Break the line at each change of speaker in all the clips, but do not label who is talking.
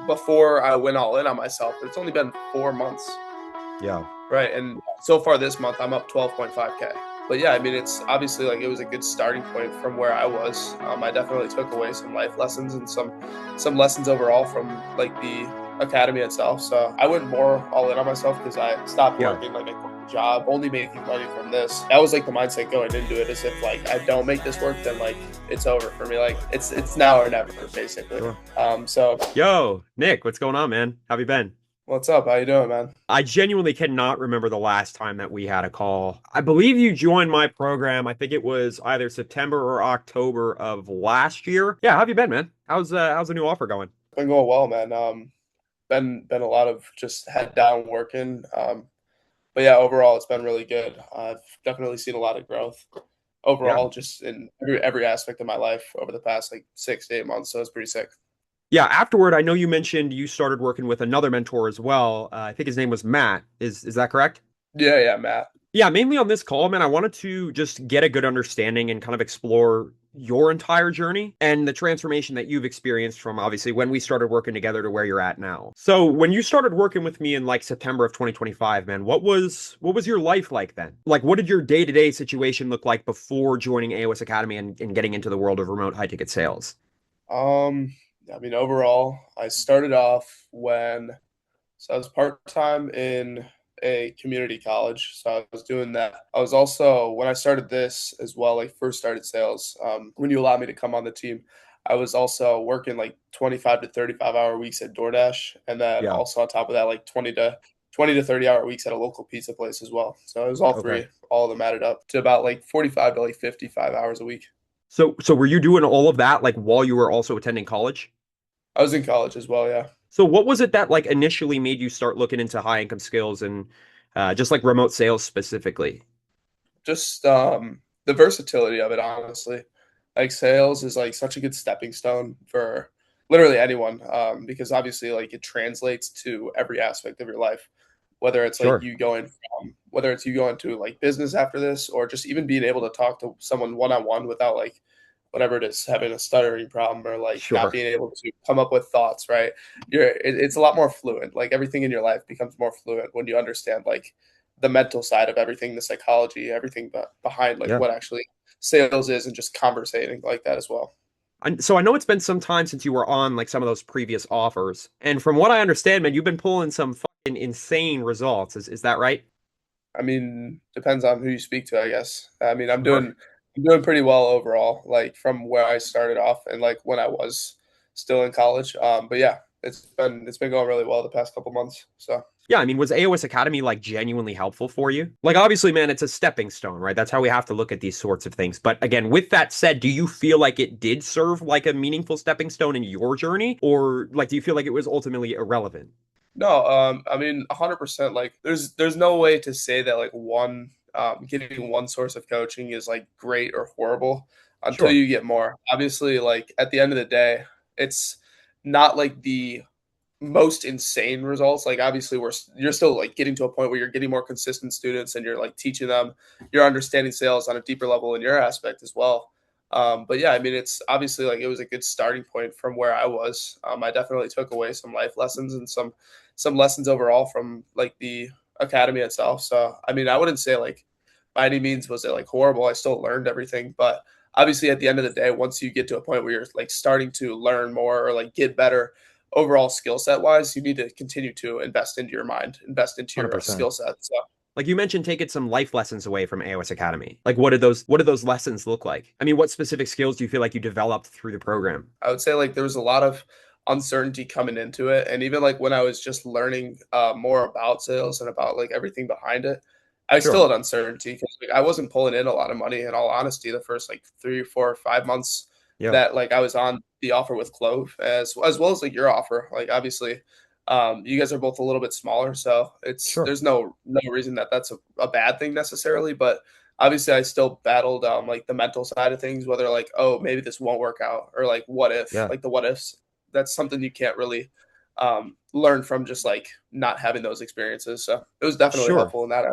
before I went all in on myself. It's only been 4 months,
Yeah.
right? And so far this month, I'm up 12.5K. But yeah, I mean, it's obviously like it was a good starting point from where I was. I definitely took away some life lessons and some lessons overall from like the academy itself. So I went more all in on myself because I stopped
Yeah.
working like a corporate job, only making money from this. That was like the mindset going into it, as if like I don't make this work, then like it's over for me. Like it's now or never, basically.
Sure.
So
Yo, Nick, what's going on, man? How have you been?
what's up? How you doing, man?
I genuinely cannot remember the last time that we had a call. I believe you joined my program. I think it was either September or October of last year. Yeah, how have you been, man? How's the new offer going?
Been going well, man. Been a lot of just head down working. But yeah, overall, it's been really good. I've definitely seen a lot of growth
Yeah.
overall, just in every aspect of my life over the past like 6 to 8 months. So it's pretty sick.
Yeah, afterward, I know you mentioned you started working with another mentor as well. I think his name was Matt. Is that correct?
Yeah, Matt.
Yeah, mainly on this call, man, I wanted to just get a good understanding and kind of explore your entire journey and the transformation that you've experienced from obviously when we started working together to where you're at now. So, when you started working with me in like September of 2025, man, what was your life like then? Like what did your day-to-day situation look like before joining AOS Academy and getting into the world of remote high-ticket sales?
Um, I mean, overall, I started off so I was part time in a community college. So I was doing that. I was also, when I started this as well, like first started sales, when you allowed me to come on the team, I was also working like 25 to 35-hour weeks at DoorDash. And then
Yeah.
also on top of that, like 20 to 30-hour weeks at a local pizza place as well. So it was all
Okay.
three, all of them added up to about like 45 to like 55 hours a week.
So were you doing all of that like while you were also attending college?
I was in college as well. Yeah.
So what was it that like initially made you start looking into high income skills and just like remote sales specifically?
Just the versatility of it, honestly. Like sales is like such a good stepping stone for literally anyone, because obviously like it translates to every aspect of your life, whether it's like
Sure.
whether it's you going to like business after this, or just even being able to talk to someone one on one without like whatever it is, having a stuttering problem or like not
Sure.
being able to come up with thoughts, right? It's a lot more fluent. Like everything in your life becomes more fluent when you understand like the mental side of everything, the psychology, everything behind like
Yeah.
what actually sales is, and just conversating like that as well.
So I know it's been some time since you were on like some of those previous offers. And from what I understand, man, you've been pulling some fucking insane results. Is that right?
I mean, depends on who you speak to, I guess. I mean,
Sure.
I'm doing pretty well overall, like from where I started off and like when I was still in college. But yeah, it's been going really well the past couple months. So
Yeah, I mean, was AOS Academy like genuinely helpful for you? Like, obviously, man, it's a stepping stone, right? That's how we have to look at these sorts of things. But again, with that said, do you feel like it did serve like a meaningful stepping stone in your journey? Or like, do you feel like it was ultimately irrelevant?
no, I mean, 100%. Like, there's no way to say that like getting one source of coaching is like great or horrible until
Sure.
you get more. Obviously, like at the end of the day, it's not like the most insane results. Like obviously, you're still like getting to a point where you're getting more consistent students and you're like teaching them, you're understanding sales on a deeper level in your aspect as well. But yeah, I mean, it's obviously like it was a good starting point from where I was. I definitely took away some life lessons and some lessons overall from like the academy itself. So I mean, I wouldn't say like by any means was it like horrible. I still learned everything, but obviously at the end of the day, once you get to a point where you're like starting to learn more or like get better overall skill set wise, you need to continue to invest into your mind, invest into your
100%.
skill set. So
Like you mentioned, taking some life lessons away from AOS Academy. Like, what did those lessons look like? I mean, what specific skills do you feel like you developed through the program?
I would say like there was a lot of uncertainty coming into it, and even like when I was just learning more about sales and about like everything behind it, I still
Sure.
had uncertainty because like, I wasn't pulling in a lot of money. In all honesty, the first like 3, 4, 5 months
Yeah.
that like I was on the offer with Clove, as well as like your offer, like obviously. You guys are both a little bit smaller, so it's
Sure.
there's no reason that that's a bad thing necessarily, but obviously I still battled like the mental side of things, whether like, oh, maybe this won't work out, or like what if,
Yeah.
like the what ifs. That's something you can't really learn from just like not having those experiences. So it was definitely
Sure.
helpful in that.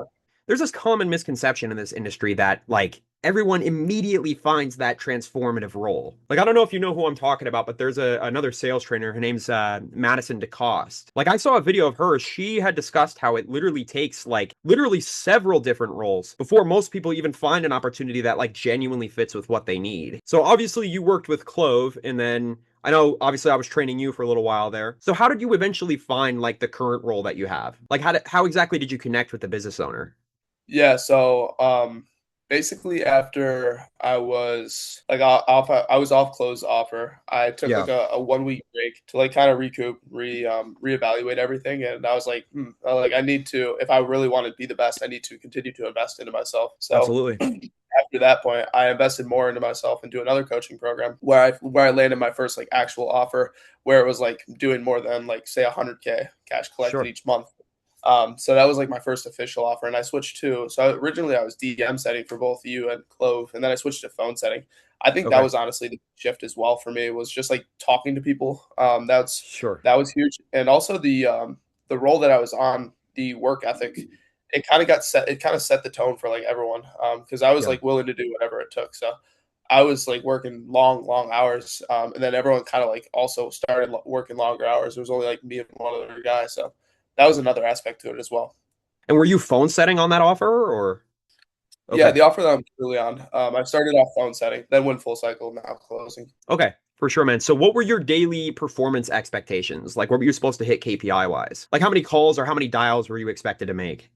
There's this common misconception in this industry that like everyone immediately finds that transformative role. Like, I don't know if you know who I'm talking about, but there's another sales trainer. Her name's Madison DeCoste. Like, I saw a video of her. She had discussed how it literally takes like literally several different roles before most people even find an opportunity that like genuinely fits with what they need. So obviously you worked with Clove, and then I know obviously I was training you for a little while there. So how did you eventually find like the current role that you have? Like how exactly did you connect with the business owner?
Yeah, so basically after I was like off I was off closed offer. I took
Yeah,
like a 1 week break to like kind of recoup, reevaluate everything, and I was like, like I need to, if I really want to be the best, I need to continue to invest into myself. So
absolutely.
after that point, I invested more into myself into another coaching program where I landed my first like actual offer where it was like doing more than like say 100K cash collected
Sure.
each month. So that was like my first official offer, and I switched to. So originally I was DM setting for both you and Clove, and then I switched to phone setting. I think that
Okay.
was honestly the shift as well for me. Was just like talking to people.
Sure.
That was huge, and also the role that I was on, the work ethic. It kind of got set. It kind of set the tone for like everyone, because I was
Yeah.
like willing to do whatever it took. So I was like working long hours, and then everyone kind of like also started working longer hours. There was only like me and one other guy, so that was another aspect to it as well.
And were you phone setting on that offer or?
Yeah,
Okay.
the offer that I'm currently on, I started off phone setting, then went full cycle, now closing.
Okay. For sure, man. So what were your daily performance expectations? Like what were you supposed to hit KPI wise? Like how many calls or how many dials were you expected to make?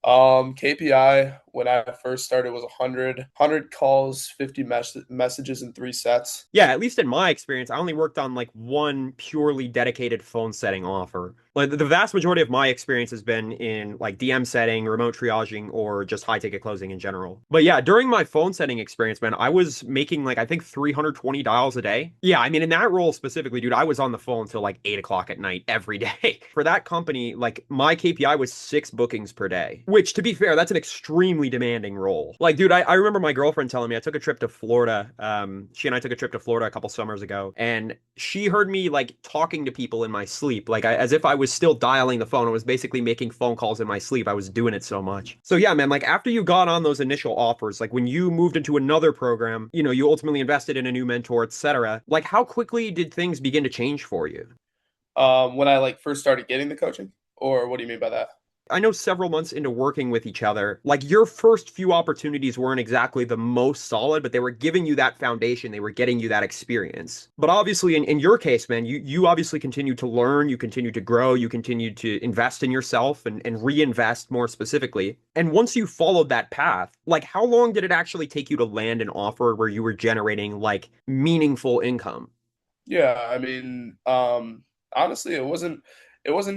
KPI when I first started was 100 calls, 50 messages in 3 sets.
Yeah, at least in my experience, I only worked on like one purely dedicated phone setting offer. Like the vast majority of my experience has been in like DM setting, remote triaging, or just high ticket closing in general. But yeah, during my phone setting experience, man, I was making like I think 320 dials a day. Yeah, I mean in that role specifically, dude, I was on the phone till like 8 o'clock at night every day. For that company, like my KPI was 6 bookings per day, which to be fair, that's an extremely demanding role. Like, dude, I remember my girlfriend telling me I took a trip to Florida. She and I took a trip to Florida a couple summers ago, and she heard me like talking to people in my sleep, like as if I was still dialing the phone. I was basically making phone calls in my sleep. I was doing it so much. So yeah, man, like after you got on those initial offers, like when you moved into another program, you ultimately invested in a new mentor, etc. Like how quickly did things begin to change for you?
When I like first started getting the coaching, or what do you mean by that?
I know several months into working with each other, like your first few opportunities weren't exactly the most solid, but they were giving you that foundation. They were getting you that experience. But obviously, in your case, man, you obviously continue to learn, you continue to grow, you continue to invest in yourself and reinvest more specifically. And once you followed that path, like how long did it actually take you to land an offer where you were generating like meaningful income?
Yeah, I mean, honestly, it wasn't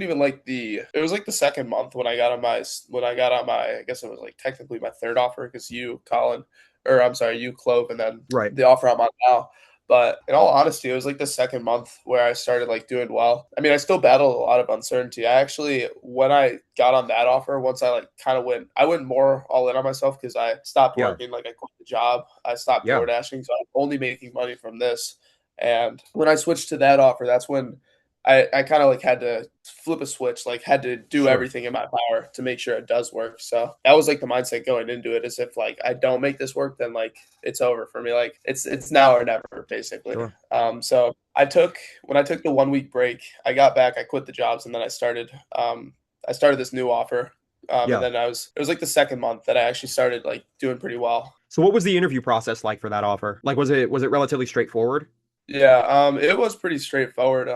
even like it was like the second month when I got on my, I guess it was like technically my third offer because you, Colin, or I'm sorry, you, Clove, and then
Right.
the offer I'm on now. But in all honesty, it was like the second month where I started like doing well. I mean, I still battled a lot of uncertainty. I actually, when I got on that offer, once I like kind of I went more all in on myself because I stopped
Yeah.
working. Like I quit the job, I stopped
Yeah.
DoorDashing, so I'm only making money from this. And when I switched to that offer, that's when I kind of like had to flip a switch, like had to do
Sure.
everything in my power to make sure it does work. So that was like the mindset going into it, as if like I don't make this work, then like it's over for me. Like it's now or never, basically.
Sure.
So when I took the 1 week break, I got back, I quit the jobs, and then I started this new offer. And
Yeah.
then it was like the second month that I actually started like doing pretty well.
So what was the interview process like for that offer? Like was it relatively straightforward?
Yeah, it was pretty straightforward.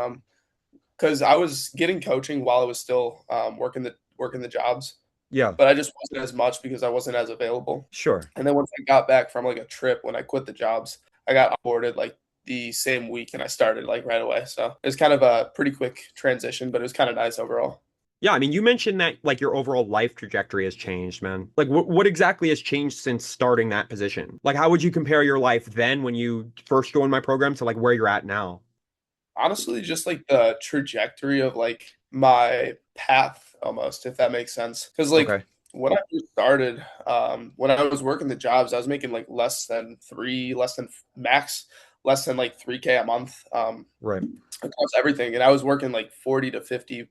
Because I was getting coaching while I was still working the jobs,
Yeah.
but I just wasn't as much because I wasn't as available.
Sure.
And then once I got back from like a trip when I quit the jobs, I got onboarded like the same week and I started like right away. So it was kind of a pretty quick transition, but it was kind of nice overall.
Yeah, I mean, you mentioned that like your overall life trajectory has changed, man. Like what exactly has changed since starting that position? Like how would you compare your life then when you first joined my program to like where you're at now?
Honestly, just like the trajectory of like my path almost, if that makes sense. Because like
Okay.
when I first started, when I was working the jobs, I was making like less than like 3K a month,
Right.
across everything. And I was working like 40 to 50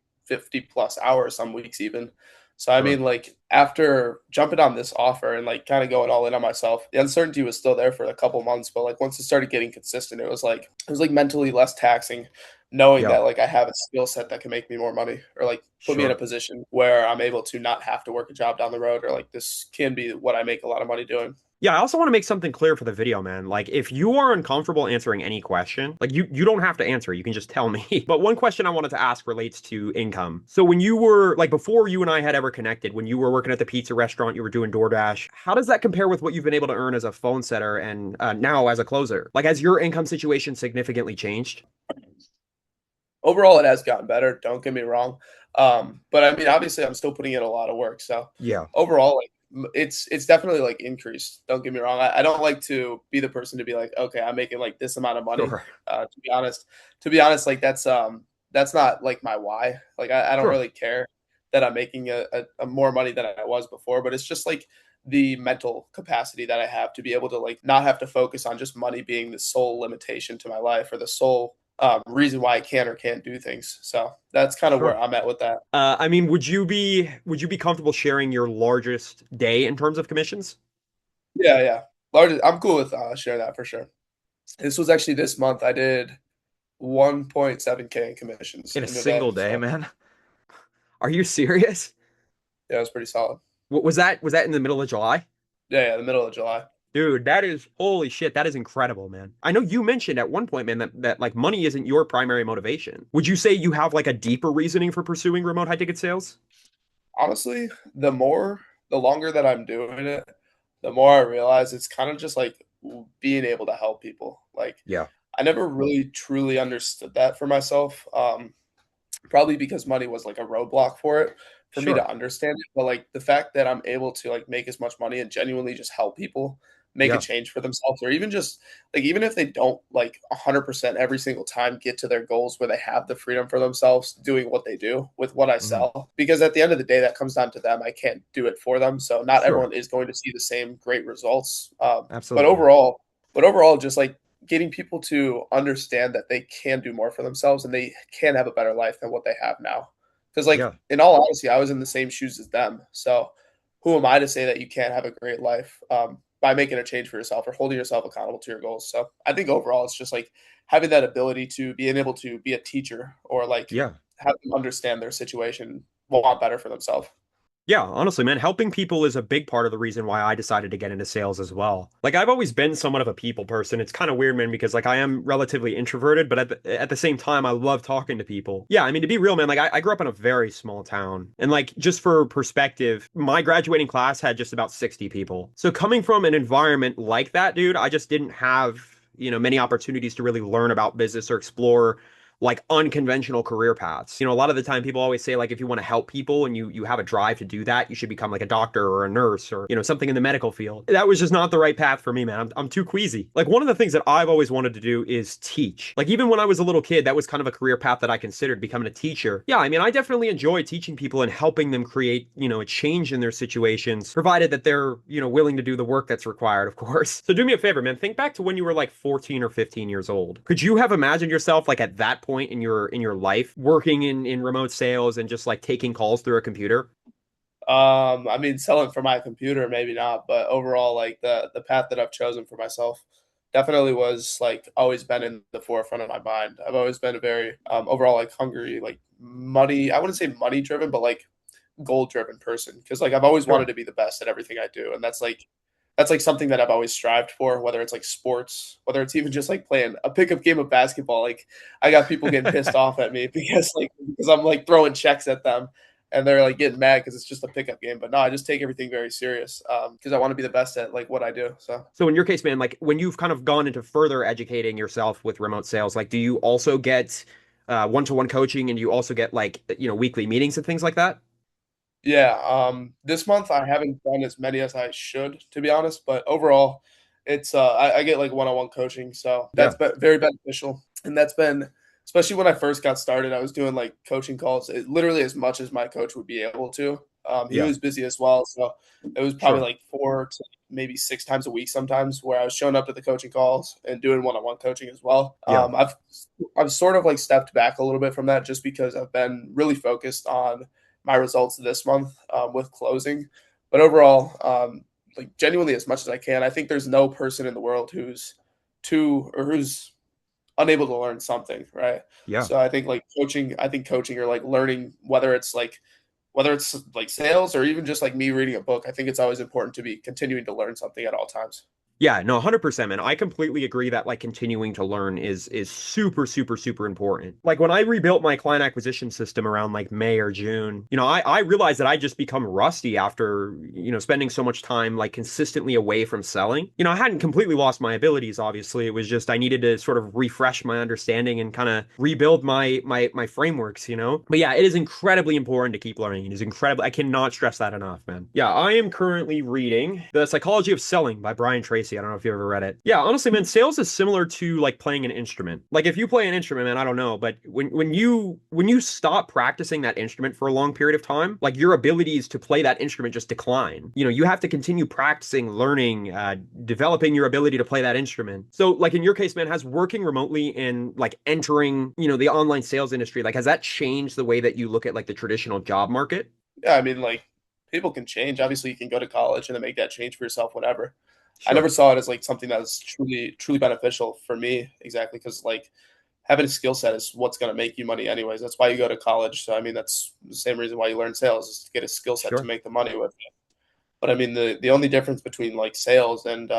plus hours some weeks even. So I
Sure.
mean, like after jumping on this offer and like kind of going all in on myself, the uncertainty was still there for a couple months, but like once it started getting consistent, it was like mentally less taxing, knowing
Yeah,
that like I have a skill set that can make me more money or like put me in a
sure.
position where I'm able to not have to work a job down the road or like this can be what I make a lot of money doing.
Yeah, I also want to make something clear for the video, man. Like, if you are uncomfortable answering any question, like you don't have to answer. You can just tell me. But one question I wanted to ask relates to income. So when you were like before you and I had ever connected, when you were working at the pizza restaurant, you were doing DoorDash. How does that compare with what you've been able to earn as a phone setter and now as a closer? Like, has your income situation significantly changed?
Overall, it has gotten better. Don't get me wrong, but I mean, obviously, I'm still putting in a lot of work. So
Yeah,
overall, like it's definitely like increased. Don't get me wrong. I don't like to be the person to be like, okay, I'm making like this amount of money.
sure,
To be honest, like that's not like my why. Like I don't
sure.
really care that I'm making a more money than I was before, but it's just like the mental capacity that I have to be able to like not have to focus on just money being the sole limitation to my life or the sole reason why I can or can't do things. So that's kind of where
Sure.
I'm at with that.
I mean, would you be comfortable sharing your largest day in terms of commissions
Yeah, yeah. Largest, I'm cool with sharing that for sure. This was actually this month. I did 1.7K in commissions
in a
in a day.
single day,
So
man? Are you serious?
yeah, it was pretty solid.
What was that? Was that in the middle of July?
Yeah, yeah, the middle of July.
Dude, that is holy shit. That is incredible, man. I know you mentioned at one point, man, that like money isn't your primary motivation. Would you say you have like a deeper reasoning for pursuing remote high ticket sales?
Honestly, the longer that I'm doing it, the more I realize it's kind of just like being able to help people. Like
Yeah,
I never really truly understood that for myself. Probably because money was like a roadblock for it for me
sure.
to understand it. But like the fact that I'm able to like make as much money and genuinely just help people make a
Yeah.
change for themselves, or even just like even if they don't like 100% every single time get to their goals where they have the freedom for themselves doing what they do with what I
Hmm.
sell. Because at the end of the day, that comes down to them. I can't do it for them. So not
Sure.
everyone is going to see the same great results. But
Absolutely.
overall, but overall, just like getting people to understand that they can do more for themselves and they can have a better life than what they have now. Because, like,
Yeah.
in all honesty, I was in the same shoes as them. So, who am I to say that you can't have a great life by making a change for yourself or holding yourself accountable to your goals? So, I think overall, it's just like having that ability to being able to be a teacher or like
Yeah.
have them understand their situation, want better for themselves.
Yeah, honestly, man, helping people is a big part of the reason why I decided to get into sales as well. Like I've always been somewhat of a people person. It's kind of weird, man, because like I am relatively introverted, but at the same time, I love talking to people. Yeah, I mean, to be real, man, like I grew up in a very small town. And like just for perspective, my graduating class had just about 60 people. So coming from an environment like that, dude, I just didn't have, many opportunities to really learn about business or explore like unconventional career paths. A lot of the time people always say like if you want to help people and you have a drive to do that, you should become like a doctor or a nurse or something in the medical field. That was just not the right path for me, man. I'm too queasy. Like one of the things that I've always wanted to do is teach. Like even when I was a little kid, that was kind of a career path that I considered becoming a teacher. Yeah, I mean, I definitely enjoy teaching people and helping them create, a change in their situations, provided that they're, willing to do the work that's required, of course. So do me a favor, man. Think back to when you were like 14 or 15 years old. Could you have imagined yourself like at that point in your life working in remote sales and just like taking calls through a computer?
I mean, selling for my computer, maybe not, but overall, like the path that I've chosen for myself definitely was like always been in the forefront of my mind. I've always been a very overall like hungry, like money. I wouldn't say money driven, but like goal driven person because like I've always wanted
Sure.
to be the best at everything I do, and that's like something that I've always strived for. Whether it's like sports, whether it's even just like playing a pickup game of basketball. Like I got people getting pissed off at me because I'm like throwing checks at them and they're like getting mad because it's just a pickup game. But no, I just take everything very serious because I want to be the best at like what I do. So
So in your case, man, like when you've kind of gone into further educating yourself with remote sales, like do you also get one-to-one coaching and do you also get like weekly meetings and things like that?
yeah, this month I haven't done as many as I should, to be honest. But overall, it's I get like one-on-one coaching, so that's
Yeah.
been very beneficial. And that's been especially when I first got started, I was doing like coaching calls, literally as much as my coach would be able to. He
Yeah.
was busy as well, so it was probably
Sure.
like 4 to maybe 6 times a week sometimes where I was showing up to the coaching calls and doing one-on-one coaching as well.
Yeah.
I've sort of like stepped back a little bit from that just because I've been really focused on my results this month with closing. But overall, like genuinely as much as I can, I think there's no person in the world who's too or who's unable to learn something, right?
Yeah.
So I think coaching or like learning whether it's like sales or even just like me reading a book, I think it's always important to be continuing to learn something at all times.
Yeah, no, 100%, man. I completely agree that like continuing to learn is super, super, super important. Like when I rebuilt my client acquisition system around like May or June, I realized that I just become rusty after, spending so much time like consistently away from selling. I hadn't completely lost my abilities, obviously. It was just I needed to sort of refresh my understanding and kind of rebuild my frameworks. But yeah, it is incredibly important to keep learning. It is incredible. I cannot stress that enough, man. Yeah, I am currently reading The Psychology of Selling by Brian Tracy. I don't know if you ever read it. Yeah, honestly, man, sales is similar to like playing an instrument. Like if you play an instrument, man, I don't know, but when you stop practicing that instrument for a long period of time, like your abilities to play that instrument just decline. You have to continue practicing, learning, developing your ability to play that instrument. So, like in your case, man, has working remotely and like entering, the online sales industry, like has that changed the way that you look at like the traditional job market?
Yeah, I mean, like people can change. Obviously, you can go to college and then make that change for yourself whenever. I
Sure,
never saw it as like something that was truly beneficial for me, exactly because like having a skill set is what's going to make you money anyways. That's why you go to college. So I mean, that's the same reason why you learn sales is to get a skill set to
sure,
make the money with. But I mean, the only difference between like sales and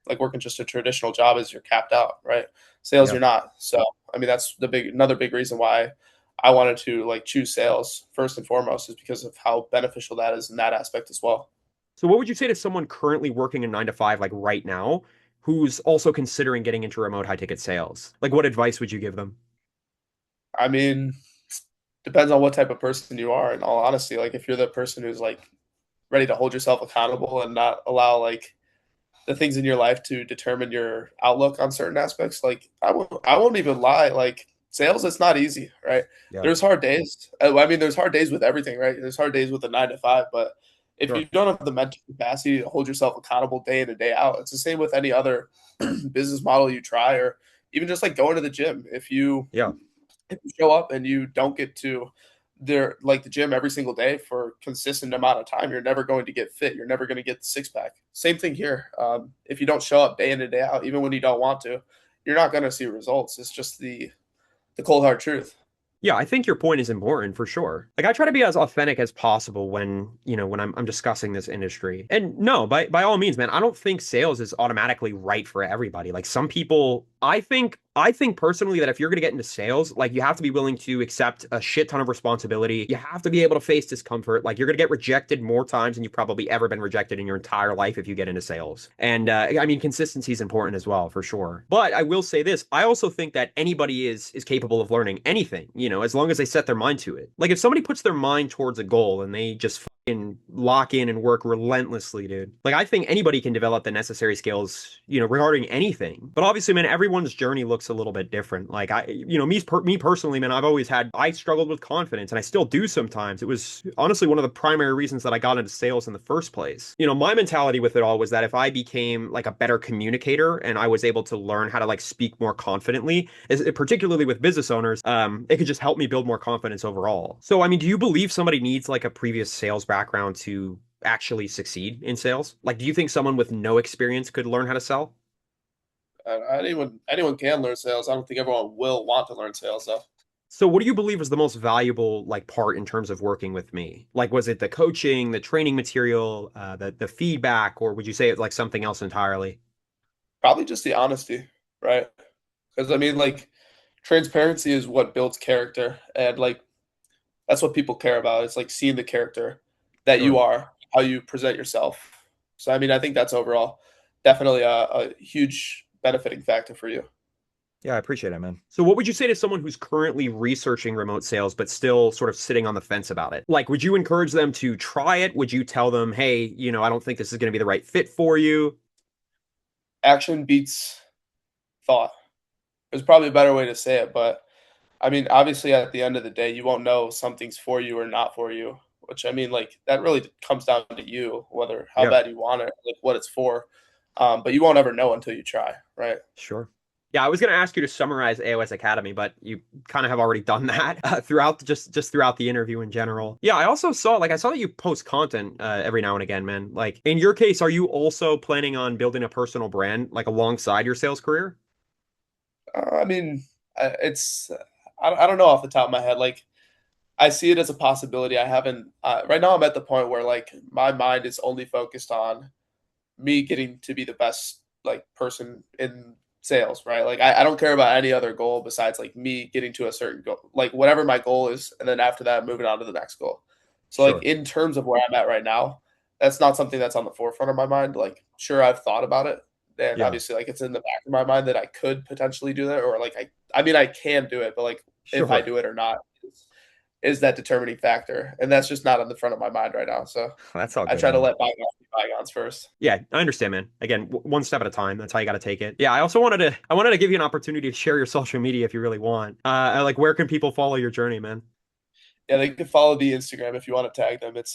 like working just a traditional job is you're capped out, right? Sales,
yeah.
you're not. So I mean, that's the big another big reason why I wanted to like choose sales first and foremost is because of how beneficial that is in that aspect as well.
So what would you say to someone currently working a 9 to 5, like right now, who's also considering getting into remote high ticket sales? Like what advice would you give them?
I mean, depends on what type of person you are. In all honesty, like if you're the person who's like ready to hold yourself accountable and not allow like the things in your life to determine your outlook on certain aspects. Like I won't even lie. Like sales, it's not easy, right?
Yeah,
There's hard days. I mean, there's hard days with everything, right? There's hard days with a 9 to 5, but if
sure.
you don't have the mental capacity to hold yourself accountable day in and day out, it's the same with any other business model you try, or even just like going to the gym.
Yeah.
If you show up and you don't get to the gym every single day for consistent amount of time, you're never going to get fit. You're never going to get the six pack. Same thing here. If you don't show up day in and day out, even when you don't want to, you're not going to see results. It's just the cold hard truth.
Yeah, I think your point is important for sure. Like I try to be as authentic as possible when I'm discussing this industry. And no, by all means, man, I don't think sales is automatically right for everybody. Like some people, I think personally that if you're going to get into sales, like you have to be willing to accept a shit ton of responsibility. You have to be able to face discomfort. Like you're going to get rejected more times than you've probably ever been rejected in your entire life if you get into sales. And I mean, consistency is important as well, for sure. But I will say this, I also think that anybody is capable of learning anything, as long as they set their mind to it. Like if somebody puts their mind towards a goal and they just fucking lock in and work relentlessly, dude. Like I think anybody can develop the necessary skills, regarding anything. But obviously, man, everyone's journey looks a little bit different. Like me personally, man, I struggled with confidence and I still do sometimes. It was honestly one of the primary reasons that I got into sales in the first place. My mentality with it all was that if I became like a better communicator and I was able to learn how to like speak more confidently, particularly with business owners, it could just help me build more confidence overall. So, I mean, do you believe somebody needs like a previous sales background to actually succeed in sales? Like, do you think someone with no experience could learn how to sell?
Anyone can learn sales. I don't think everyone will want to learn sales though.
So what do you believe was the most valuable like part in terms of working with me? Like was it the coaching, the training material, the feedback, or would you say it's like something else entirely?
Probably just the honesty, right? Because I mean, like transparency is what builds character, and like that's what people care about. It's like seeing the character that you
Sure.
are, how you present yourself. So I mean, I think that's overall definitely a huge benefiting factor for you.
Yeah, I appreciate it, man. So what would you say to someone who's currently researching remote sales but still sort of sitting on the fence about it? Like, would you encourage them to try it? Would you tell them, "Hey, I don't think this is going to be the right fit for you?"
Action beats thought. There's probably a better way to say it, but I mean, obviously, at the end of the day, you won't know something's for you or not for you. Which I mean, like that really comes down to you, whether how
Yeah,
bad you want it, like what it's for. But you won't ever know until you try, right?
sure. Yeah, I was going to ask you to summarize AOS Academy, but you kind of have already done that throughout just throughout the interview in general. Yeah, I also saw I saw that you post content every now and again, man. Like in your case, are you also planning on building a personal brand like alongside your sales career?
I mean, it's I don't know off the top of my head. Like I see it as a possibility. I haven't right now. I'm at the point where like my mind is only focused on me getting to be the best like person in sales, right? Like I don't care about any other goal besides like me getting to a certain goal, like whatever my goal is, and then after that, moving on to the next goal. So like
Sure.
in terms of where I'm at right now, that's not something that's on the forefront of my mind. Like sure, I've thought about it, and
Yeah.
obviously like it's in the back of my mind that I could potentially do that, or like I mean I can do it, but like if I
Sure.
do it or not is that determining factor, and that's just not on the front of my mind right now. So
That's all
I
good,
try to
man.
let bygones be bygones first.
Yeah, I understand, man. Again, one step at a time. That's how you got to take it. Yeah, I also wanted to give you an opportunity to share your social media if you really want. Like where can people follow your journey, man?
Yeah, they can follow the Instagram if you want to tag them. It's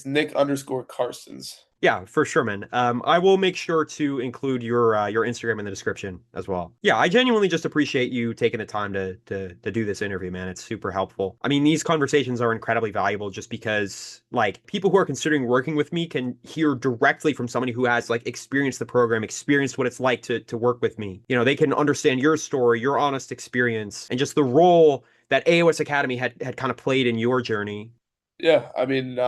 Nick_Carstens.
Yeah, for sure, man. I will make sure to include your Instagram in the description as well. Yeah, I genuinely just appreciate you taking the time to do this interview, man. It's super helpful. I mean, these conversations are incredibly valuable just because like people who are considering working with me can hear directly from somebody who has like experienced the program, experienced what it's like to work with me. You know, they can understand your story, your honest experience, and just the role that AOS Academy had kind of played in your journey.
Yeah, I mean,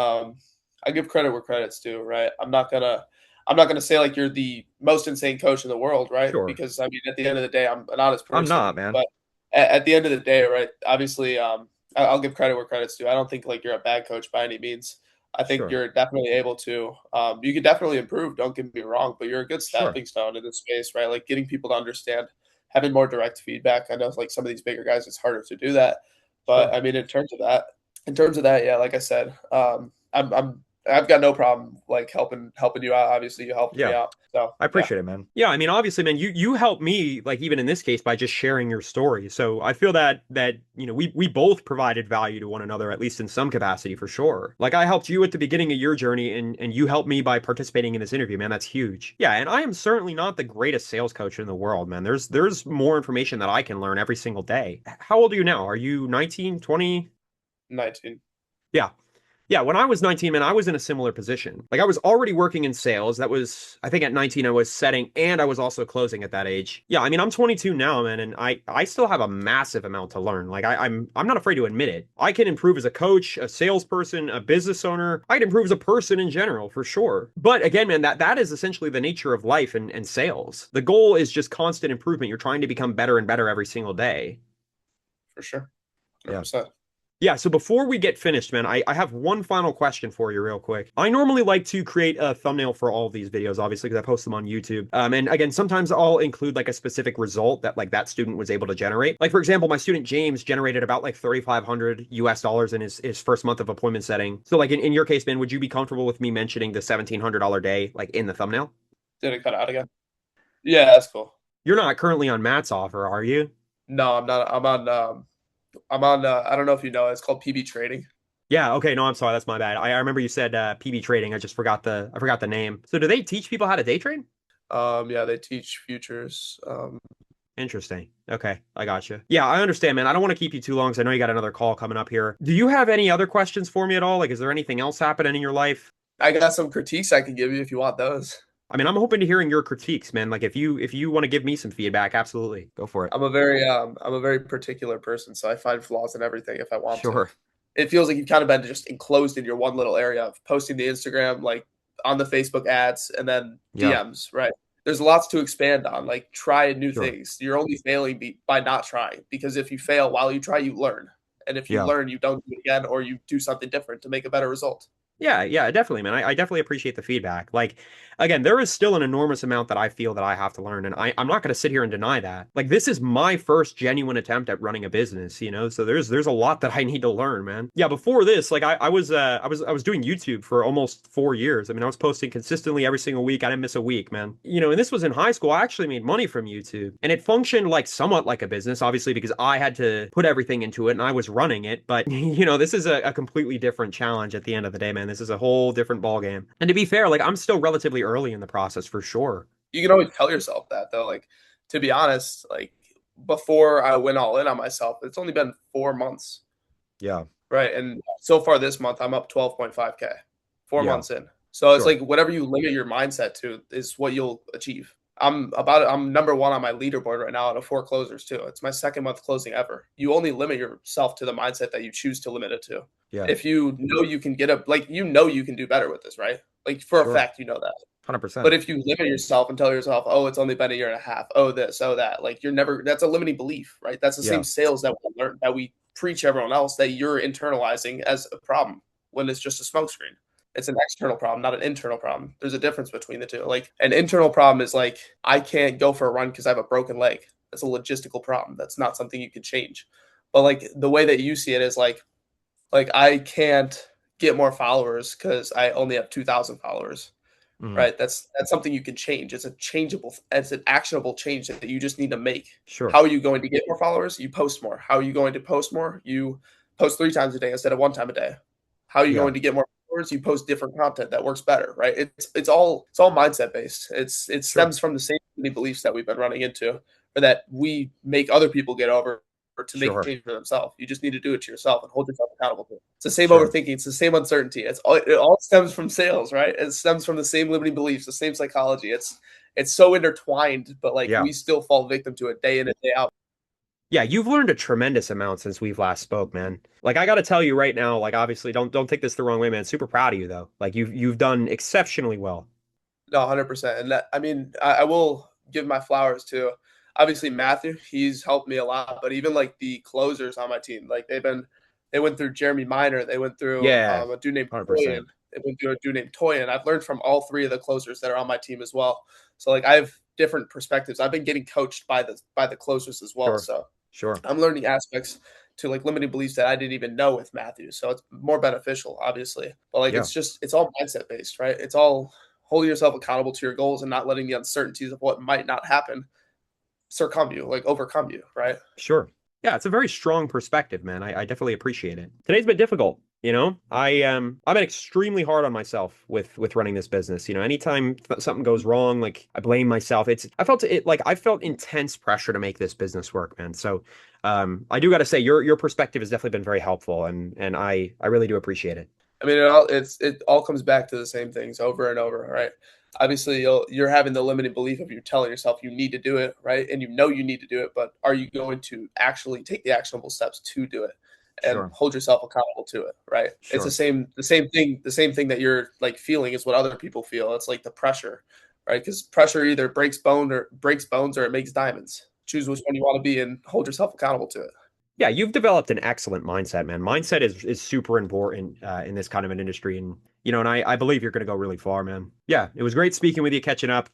I give credit where credit's due, right? I'm not gonna say like you're the most insane coach in the world, right?
Sure.
Because I mean, at the end of the day, I'm an honest
I'm not,
person.
man.
But at the end of the day, right? Obviously, I'll give credit where credit's due. I don't think like you're a bad coach by any means. I think
Sure.
you're definitely able to. You could definitely improve. Don't get me wrong, but you're a good
Sure.
stepping stone in this space, right? Like getting people to understand, having more direct feedback. I know like some of these bigger guys, it's harder to do that. But
Sure.
I mean, in terms of that, yeah, like I said, I've got no problem like helping you out. Obviously, you helped me
Yeah.
out, so
I
yeah,
appreciate it, man. Yeah, I mean, obviously, man, you helped me, like even in this case, by just sharing your story. So I feel that we both provided value to one another, at least in some capacity, for sure. Like I helped you at the beginning of your journey, and you helped me by participating in this interview, man. That's huge. Yeah, and I am certainly not the greatest sales coach in the world, man. There's more information that I can learn every single day. How old are you now? Are you 19, 20?
19.
Yeah. Yeah, when I was 19, man, I was in a similar position. Like I was already working in sales. That was, I think at 19 I was setting and I was also closing at that age. Yeah, I mean, I'm 22 now, man, and I still have a massive amount to learn. Like I'm not afraid to admit it. I can improve as a coach, a salesperson, a business owner. I can improve as a person in general, for sure. But again, man, that is essentially the nature of life and sales. The goal is just constant improvement. You're trying to become better and better every single day.
For sure,
Yeah.
100%.
Yeah, so before we get finished, man, I have one final question for you, real quick. I normally like to create a thumbnail for all of these videos, obviously, because I post them on YouTube. And again, sometimes I'll include like a specific result that like that student was able to generate. Like, for example, my student James generated about like 3,500 US dollars in his first month of appointment setting. So, like in your case, man, would you be comfortable with me mentioning the $1,700 day like in the thumbnail?
Did it cut out again? Yeah, that's cool.
You're not currently on Matt's offer, are you?
No, I'm not. I'm on. I don't know if you know. It's called PB Trading.
Yeah, okay, no, I'm sorry, that's my bad. I remember you said PB trading. I just forgot the name. So do they teach people how to day trade?
Yeah, they teach futures.
Interesting. Okay, I got you. Yeah, I understand, man. I don't want to keep you too long because I know you got another call coming up here. Do you have any other questions for me at all? Like, is there anything else happening in your life?
I got some critiques I can give you if you want those.
I mean, I'm open to hearing your critiques, man. Like, if you want to give me some feedback, absolutely, go for it.
I'm a very particular person, so I find flaws in everything if I want to.
Sure.
It feels like you've kind of been just enclosed in your one little area of posting the Instagram, like on the Facebook ads, and then
Yeah.
DMs, right? There's lots to expand on. Like try new
Sure.
things. You're only failing by not trying because if you fail while you try, you learn. And if you
Yeah.
learn, you don't do it again or you do something different to make a better result.
Yeah, yeah, definitely, man. I definitely appreciate the feedback. Like, again, there is still an enormous amount that I feel that I have to learn, and I'm not going to sit here and deny that. Like, this is my first genuine attempt at running a business, so there's a lot that I need to learn, man. Yeah, before this, like, I was doing YouTube for almost 4 years. I mean, I was posting consistently every single week. I didn't miss a week, man. And this was in high school. I actually made money from YouTube, and it functioned like somewhat like a business, obviously, because I had to put everything into it and I was running it. But this is a completely different challenge at the end of the day, man. This is a whole different ball game. And to be fair, like I'm still relatively early in the process for sure.
You can always tell yourself that though. Like to be honest, like before I went all in on myself, it's only been 4 months,
Yeah.
right? And so far this month, I'm up 12.5K, four
Yeah.
months in. So it's
Sure.
like whatever you limit your mindset to is what you'll achieve. I'm number one on my leaderboard right now out of 4 closers too. It's my second month closing ever. You only limit yourself to the mindset that you choose to limit it to.
Yeah.
If you know you can get up, like you can do better with this, right? Like for a
Sure.
fact, you know that. But
100%.
if you limit yourself and tell yourself, "Oh, it's only been a year and a half. Oh, this, oh, that," like you're never. That's a limiting belief, right? That's the
Yeah.
same sales that we learn that we preach everyone else that you're internalizing as a problem when it's just a smokescreen. It's an external problem, not an internal problem. There's a difference between the two. Like an internal problem is like I can't go for a run because I have a broken leg. That's a logistical problem. That's not something you can change. But like the way that you see it is like I can't get more followers because I only have 2,000 followers,
Mhm.
right? That's something you can change. It's an actionable change that you just need to make.
Sure.
How are you going to get more followers? You post more. How are you going to post more? You post 3 times a day instead of 1 time a day. How are you
Yeah.
going to get more followers? You post different content that works better, right? It's all mindset based. It
Sure.
stems from the same beliefs that we've been running into, or that we make other people get over or to make a
Sure.
change for themselves. You just need to do it to yourself and hold yourself accountable to it. It's the same
Sure.
overthinking. It's the same uncertainty. It all stems from sales, right? It stems from the same limiting beliefs, the same psychology. It's so intertwined, but like
Yeah.
we still fall victim to it day in and day out.
Yeah, you've learned a tremendous amount since we've last spoke, man. Like I got to tell you right now, like obviously don't take this the wrong way, man. Super proud of you though. Like you've done exceptionally well.
No, 100%. And that, I mean, I will give my flowers to obviously Matthew. He's helped me a lot, but even like the closers on my team, like they went through Jeremy Miner, they went through
Yeah.
a dude named Toyin,
100%.
they went through a dude named Toyin. I've learned from all three of the closers that are on my team as well. So like I have different perspectives. I've been getting coached by the closers as well.
Sure.
So
Sure.
I'm learning aspects to like limiting beliefs that I didn't even know with Matthew. So it's more beneficial, obviously. But like
Yeah.
it's all mindset based, right? It's all holding yourself accountable to your goals and not letting the uncertainties of what might not happen circum you, like overcome you, right?
Sure. Yeah, it's a very strong perspective, man. I definitely appreciate it. Today's been difficult, you know? I've been extremely hard on myself with running this business. You know, anytime something goes wrong, like I blame myself. I felt intense pressure to make this business work, man. So I do gotta say your perspective has definitely been very helpful and I really do appreciate it.
I mean, it all comes back to the same things over and over, right? Obviously, you're having the limiting belief of you telling yourself you need to do it, right? And you know you need to do it, but are you going to actually take the actionable steps to do it and
Sure.
hold yourself accountable to it, right? It's
Sure.
the same thing that you're like feeling is what other people feel. It's like the pressure, right? Because pressure either breaks bones or it makes diamonds. Choose which one you want to be and hold yourself accountable to it.
Yeah, you've developed an excellent mindset, man. Mindset is super important in this kind of an industry, and you know, and I believe you're going to go really far, man. Yeah, it was great speaking with you, catching up.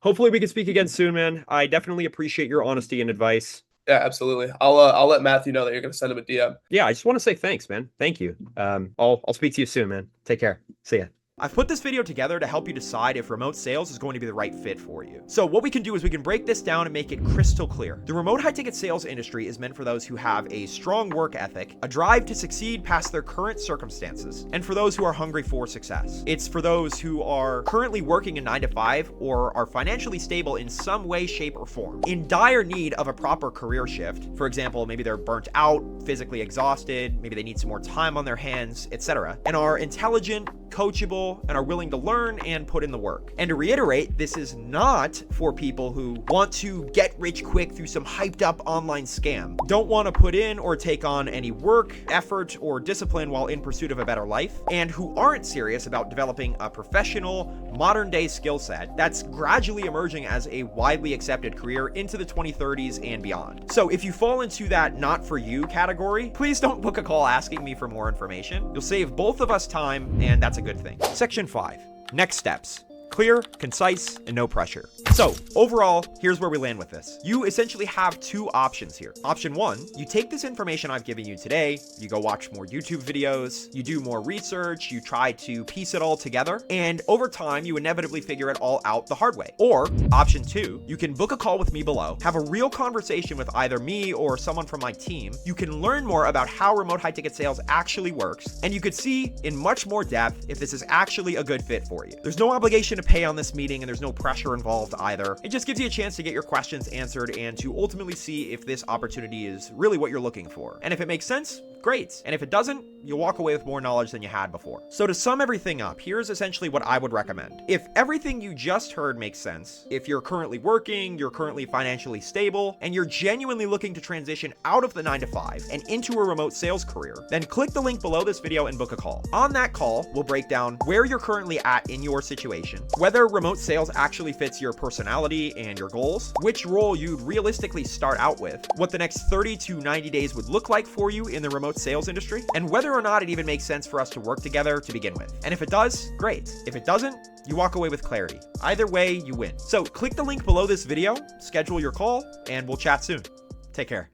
Hopefully we can speak again soon, man. I definitely appreciate your honesty and advice.
Yeah, absolutely. I'll let Matthew know that you're going to send him a DM.
Yeah, I just want to say thanks, man. Thank you. I'll speak to you soon, man. Take care. See ya. I've put this video together to help you decide if remote sales is going to be the right fit for you. So what we can do is we can break this down and make it crystal clear. The remote high-ticket sales industry is meant for those who have a strong work ethic, a drive to succeed past their current circumstances, and for those who are hungry for success. It's for those who are currently working a 9 to 5 or are financially stable in some way, shape, or form, in dire need of a proper career shift. For example, maybe they're burnt out, physically exhausted, maybe they need some more time on their hands, etc., and are intelligent, coachable, and are willing to learn and put in the work. And to reiterate, this is not for people who want to get rich quick through some hyped up online scam, don't want to put in or take on any work, effort, or discipline while in pursuit of a better life, and who aren't serious about developing a professional, modern day skill set that's gradually emerging as a widely accepted career into the 2030s and beyond. So if you fall into that not for you category, please don't book a call asking me for more information. You'll save both of us time, and that's a good thing. Section 5. Next steps. Clear, concise, and no pressure. So overall, here's where we land with this. You essentially have two options here. Option 1, you take this information I've given you today, you go watch more YouTube videos, you do more research, you try to piece it all together, and over time, you inevitably figure it all out the hard way. Or option 2, you can book a call with me below, have a real conversation with either me or someone from my team. You can learn more about how remote high-ticket sales actually works, and you could see in much more depth if this is actually a good fit for you. There's no obligation to pay on this meeting and there's no pressure involved either. It just gives you a chance to get your questions answered and to ultimately see if this opportunity is really what you're looking for. And if it makes sense, great. And if it doesn't, you'll walk away with more knowledge than you had before. So to sum everything up, here's essentially what I would recommend. If everything you just heard makes sense, if you're currently working, you're currently financially stable, and you're genuinely looking to transition out of the 9-to-5 and into a remote sales career, then click the link below this video and book a call. On that call, we'll break down where you're currently at in your situation, whether remote sales actually fits your personality and your goals, which role you'd realistically start out with, what the next 30 to 90 days would look like for you in the remote sales industry, and whether or not it even makes sense for us to work together to begin with. And if it does, great. If it doesn't, you walk away with clarity. Either way, you win. So click the link below this video, schedule your call, and we'll chat soon. Take care.